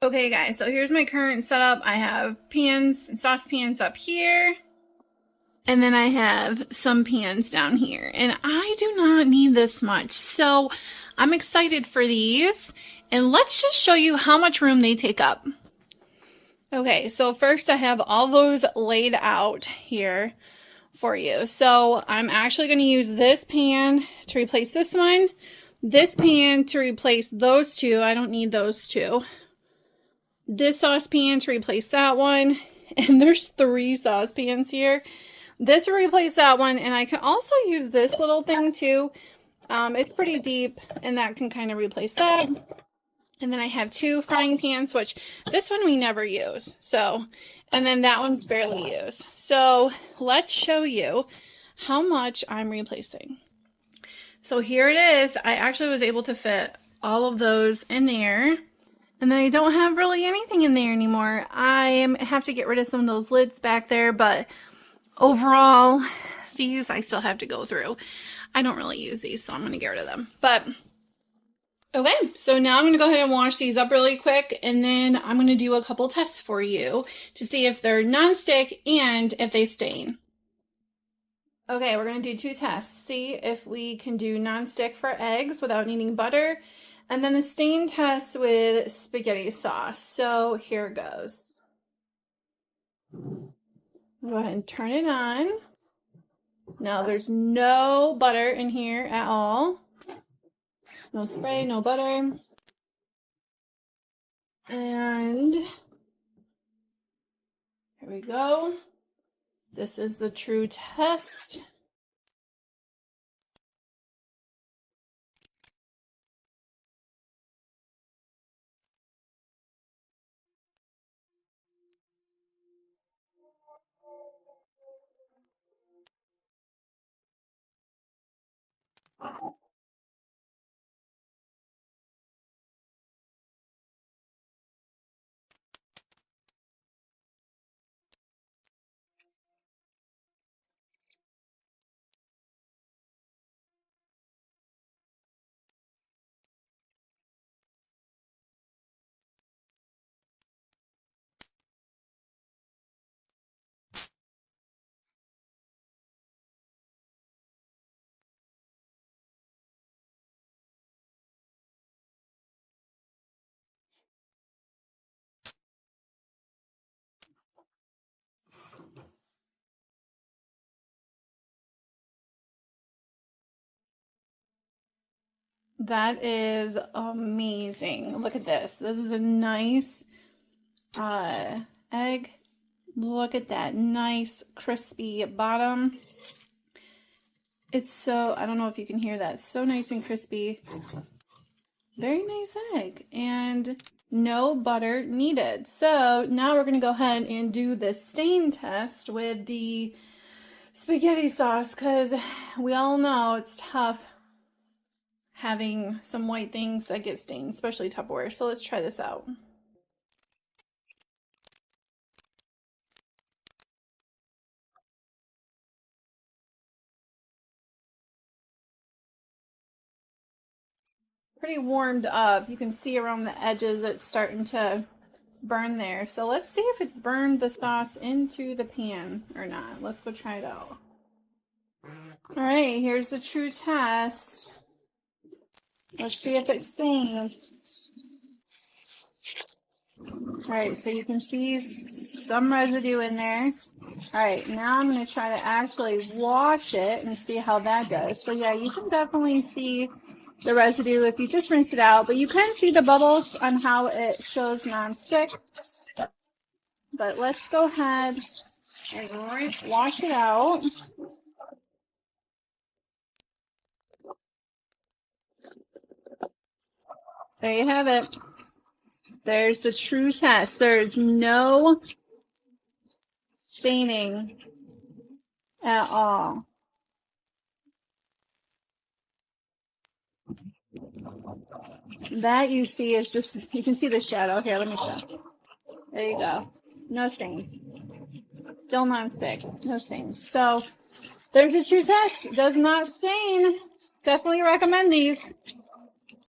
Okay guys, so here's my current setup. I have pans and saucepans up here. And then I have some pans down here. And I do not need this much. So I'm excited for these. And let's just show you how much room they take up. Okay, so first I have all those laid out here for you. So I'm actually going to use this pan to replace this one. This pan to replace those two. I don't need those two. This saucepan to replace that one. And there's 3 saucepans here. This will replace that one. And I can also use this little thing too. It's pretty deep and that can kind of replace that. And then I have 2 frying pans, which this one we never use. So, and then that one's barely used. So let's show you how much I'm replacing. So here it is. I actually was able to fit all of those in there. And then I don't have really anything in there anymore. I have to get rid of some of those lids back there, but overall, these I still have to go through. I don't really use these, so I'm going to get rid of them. But, okay, so now I'm going to go ahead and wash these up really quick, and then I'm going to do a couple tests for you to see if they're nonstick and if they stain. Okay, we're going to do 2 tests. See if we can do nonstick for eggs without needing butter. And then the stain test with spaghetti sauce. So here it goes. Go ahead and turn it on. Now there's no butter in here at all. No spray, no butter. And here we go. This is the true test. That is amazing. Look at this. This is a nice egg. Look at that nice crispy bottom. It's so, I don't know if you can hear that. So nice and crispy. Very nice egg. And no butter needed. So now we're going to go ahead and do the stain test with the spaghetti sauce, because we all know it's tough having some white things that get stained, especially Tupperware. So let's try this out. Pretty warmed up. You can see around the edges it's starting to burn there. So let's see if it's burned the sauce into the pan or not. Let's go try it out. All right, here's the true test. Let's see if it stains. All right, so you can see some residue in there. All right, now I'm going to try to actually wash it and see how that does. So yeah, you can definitely see the residue if you just rinse it out, but you can see the bubbles on how it shows nonstick. But let's go ahead and wash it out. There you have it. There's the true test. There's no staining at all. That you see is just, you can see the shadow here. Let me show. There you go. No stains. Still non-stick. No stains. So there's a true test. Does not stain. Definitely recommend these.